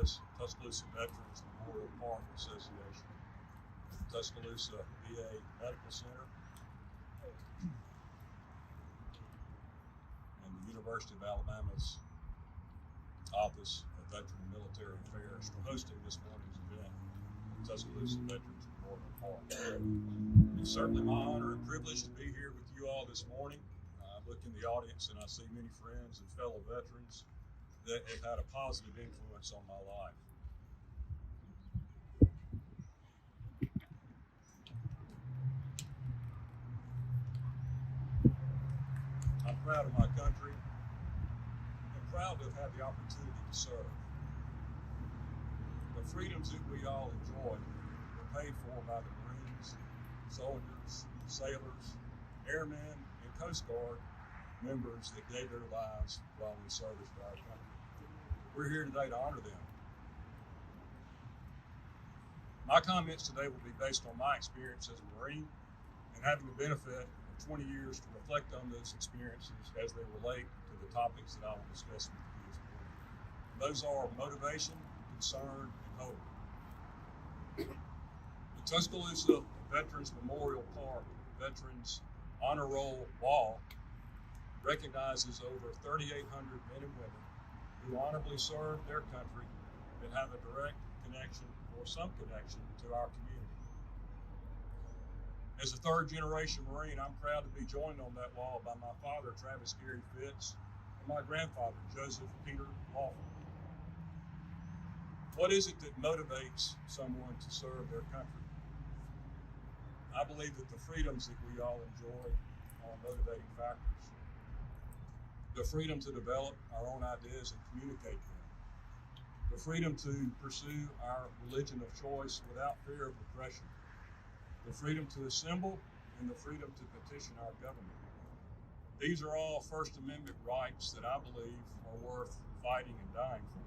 as Tuscaloosa Veterans Memorial Park Association, Tuscaloosa VA Medical Center, and the University of Alabama's Office of Veteran and Military Affairs for hosting this morning's event at Tuscaloosa Veterans Memorial Park. It's certainly my honor and privilege to be here with you all this morning. I look in the audience and I see many friends and fellow veterans that have had a positive influence on my life. I'm proud of my country and proud to have had the opportunity to serve. The freedoms that we all enjoy were paid for by the Marines, soldiers, sailors, airmen, and Coast Guard members that gave their lives while in service to our country. We're here today to honor them. My comments today will be based on my experience as a Marine and having the benefit of 20 years to reflect on those experiences as they relate to the topics that I will discuss with you this morning. Those are motivation, concern, and hope. The Tuscaloosa Veterans Memorial Park Veterans Honor Roll Wall recognizes over 3,800 men and women who honorably serve their country and have a direct connection or some connection to our community. As a third-generation Marine, I'm proud to be joined on that wall by my father, Travis Gary Fitz, and my grandfather, Joseph Peter Lawford. What is it that motivates someone to serve their country? I believe that the freedoms that we all enjoy are motivating factors. The freedom to develop our own ideas and communicate them. The freedom to pursue our religion of choice without fear of repression. The freedom to assemble and the freedom to petition our government. These are all First Amendment rights that I believe are worth fighting and dying for.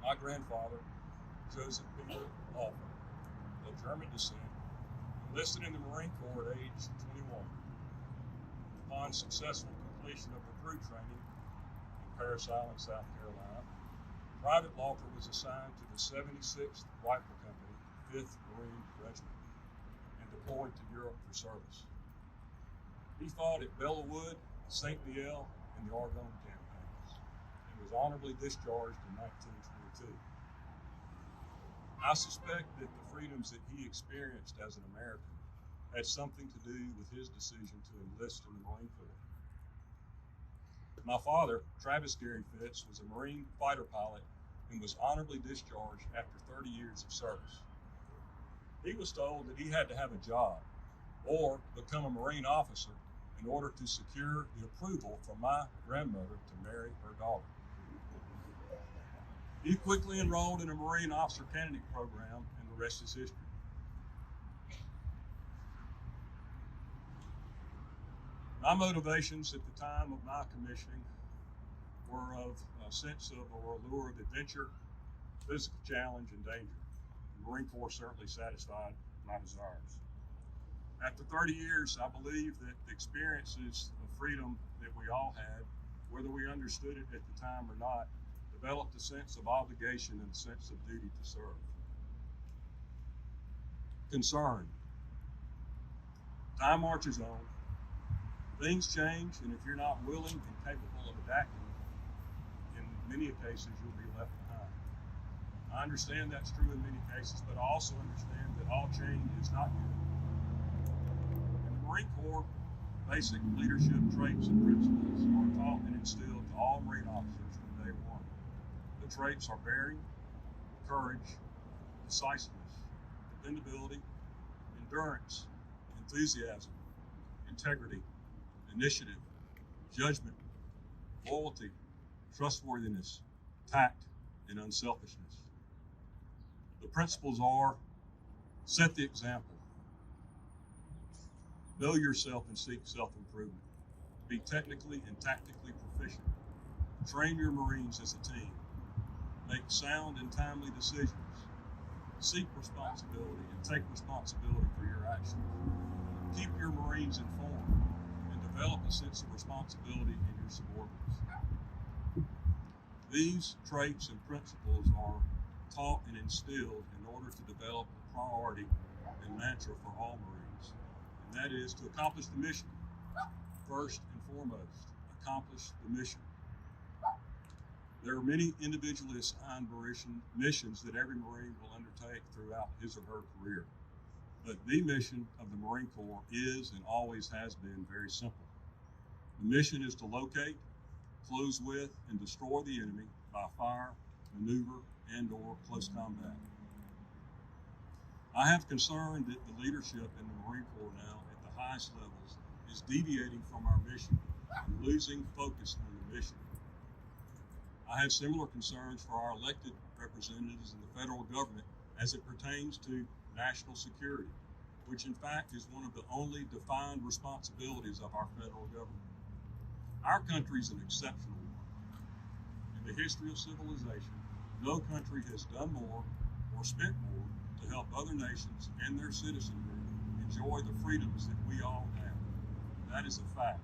My grandfather, Joseph Peter Lawford, of German descent, enlisted in the Marine Corps at age 21. Upon successful completion of recruit training in Parris Island, South Carolina, Private Lawford was assigned to the 76th Rifle Company, 5th Marine Regiment, and deployed to Europe for service. He fought at Belleau Wood, St. Mihiel, and the Argonne campaigns, and was honorably discharged in 1922. I suspect that the freedoms that he experienced as an American had something to do with his decision to enlist in the Marine Corps. My father, Travis Gary Fitz, was a Marine fighter pilot and was honorably discharged after 30 years of service. He was told that he had to have a job or become a Marine officer in order to secure the approval from my grandmother to marry her daughter. He quickly enrolled in a Marine officer candidate program, and the rest is history. My motivations at the time of my commissioning were of a sense of or allure of adventure, physical challenge, and danger. The Marine Corps certainly satisfied my desires. After 30 years, I believe that the experiences of freedom that we all had, whether we understood it at the time or not, developed a sense of obligation and a sense of duty to serve. Concern. Time marches on. Things change, and if you're not willing and capable of adapting, in many cases you'll be left behind. I understand that's true in many cases, but I also understand that all change is not good. In the Marine Corps, basic leadership traits and principles are taught and instilled to all Marine officers from day one. The traits are bearing, courage, decisiveness, dependability, endurance, enthusiasm, integrity, initiative, judgment, loyalty, trustworthiness, tact, and unselfishness. The principles are: set the example, know yourself and seek self-improvement, be technically and tactically proficient, train your Marines as a team, make sound and timely decisions, seek responsibility and take responsibility for your actions, keep your Marines informed, and develop a sense of responsibility in your subordinates. These traits and principles are taught and instilled in order to develop a priority and mantra for all Marines, and that is to accomplish the mission. First and foremost, accomplish the mission. There are many individually assigned missions that every Marine will undertake throughout his or her career. But the mission of the Marine Corps is and always has been very simple. The mission is to locate, close with, and destroy the enemy by fire, maneuver, and/or close combat. I have concern that the leadership in the Marine Corps now at the highest levels is deviating from our mission and losing focus on the mission. I have similar concerns for our elected representatives in the federal government as it pertains to national security, which in fact is one of the only defined responsibilities of our federal government. Our country is an exceptional one. In the history of civilization, no country has done more or spent more to help other nations and their citizenry enjoy the freedoms that we all have. That is a fact.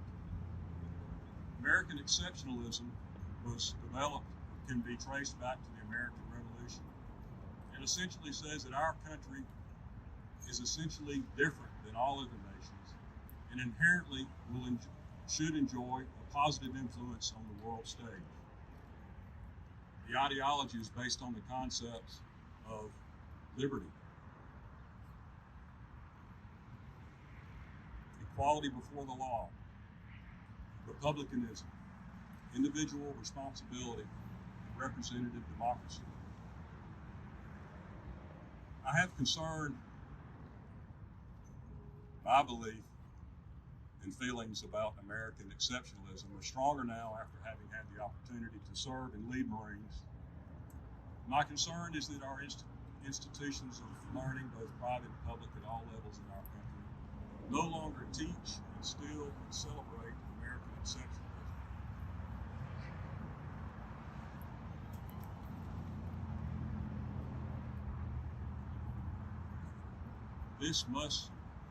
American exceptionalism was developed, can be traced back to the American Revolution, and essentially says that our country is essentially different than all other nations and inherently should enjoy a positive influence on the world stage. The ideology is based on the concepts of liberty, equality before the law, republicanism, individual responsibility, and representative democracy. I have concern, my belief, and feelings about American exceptionalism are stronger now after having had the opportunity to serve and lead Marines. My concern is that our institutions of learning, both private and public at all levels in our country, no longer teach, instill, and celebrate American exceptionalism.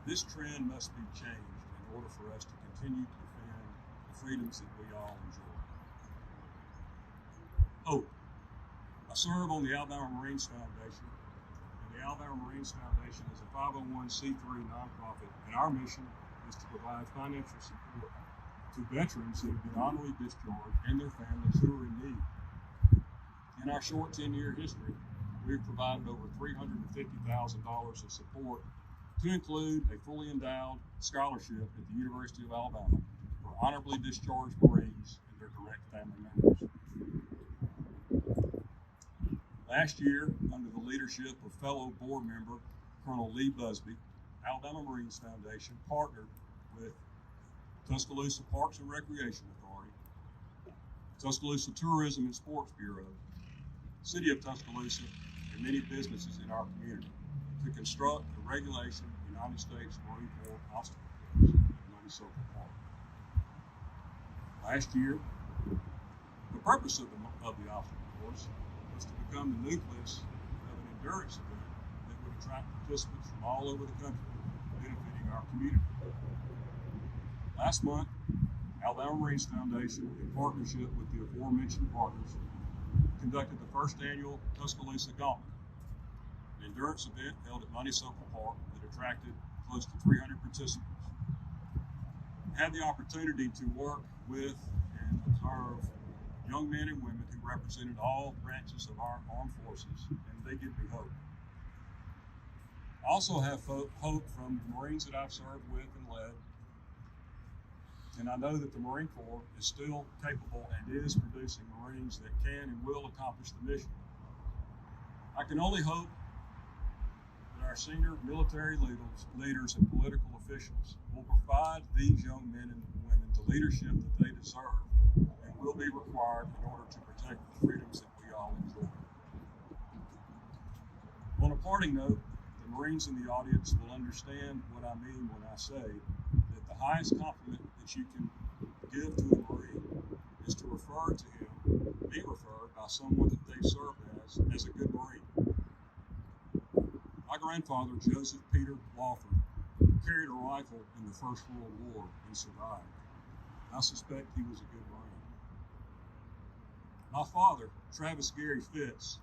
This trend must be changed in order for us to continue to defend the freedoms that we all enjoy. Hope. I serve on the Alabama Marines Foundation, and the Alabama Marines Foundation is a 501c3 nonprofit, and our mission is to provide financial support to veterans who have been honorably discharged and their families who are in need. In our short 10-year history, we've provided over $350,000 of support, to include a fully endowed scholarship at the University of Alabama for honorably discharged Marines and their direct family members. Last year, under the leadership of fellow board member Colonel Lee Busby, Alabama Marines Foundation partnered with Tuscaloosa Parks and Recreation Authority, Tuscaloosa Tourism and Sports Bureau, City of Tuscaloosa, and many businesses in our community to construct the regulation United States Marine Corps obstacle course at Money Circle Park. Last year, the purpose of the obstacle course was to become the nucleus of an endurance event that would attract participants from all over the country, benefiting our community. Last month, Alabama Marines Foundation, in partnership with the aforementioned partners, conducted the first annual Tuscaloosa Gauntlet, an endurance event held at Money Circle Park that attracted close to 300 participants. I had the opportunity to work with and observe young men and women who represented all branches of our armed forces, and they give me hope. I also have hope from the Marines that I've served with and led, and I know that the Marine Corps is still capable and is producing Marines that can and will accomplish the mission. I can only hope that our senior military leaders and political officials will provide these young men and women the leadership that they deserve and will be required in order to protect the freedoms that we all enjoy. On a parting note, the Marines in the audience will understand what I mean when I say that the highest compliment that you can give to a Marine is to refer to him, be referred by someone that they've served as a good Marine. My grandfather, Joseph Peter Lawford, carried a rifle in the First World War and survived. I suspect he was a good Marine. My father, Travis Gary Fitz,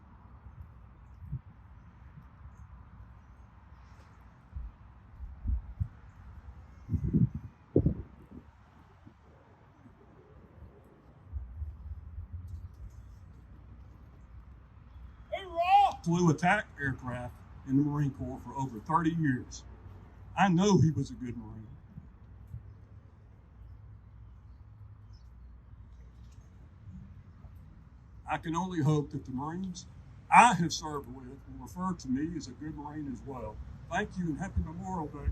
flew attack aircraft in the Marine Corps for over 30 years. I know he was a good Marine. I can only hope that the Marines I have served with will refer to me as a good Marine as well. Thank you and happy Memorial Day.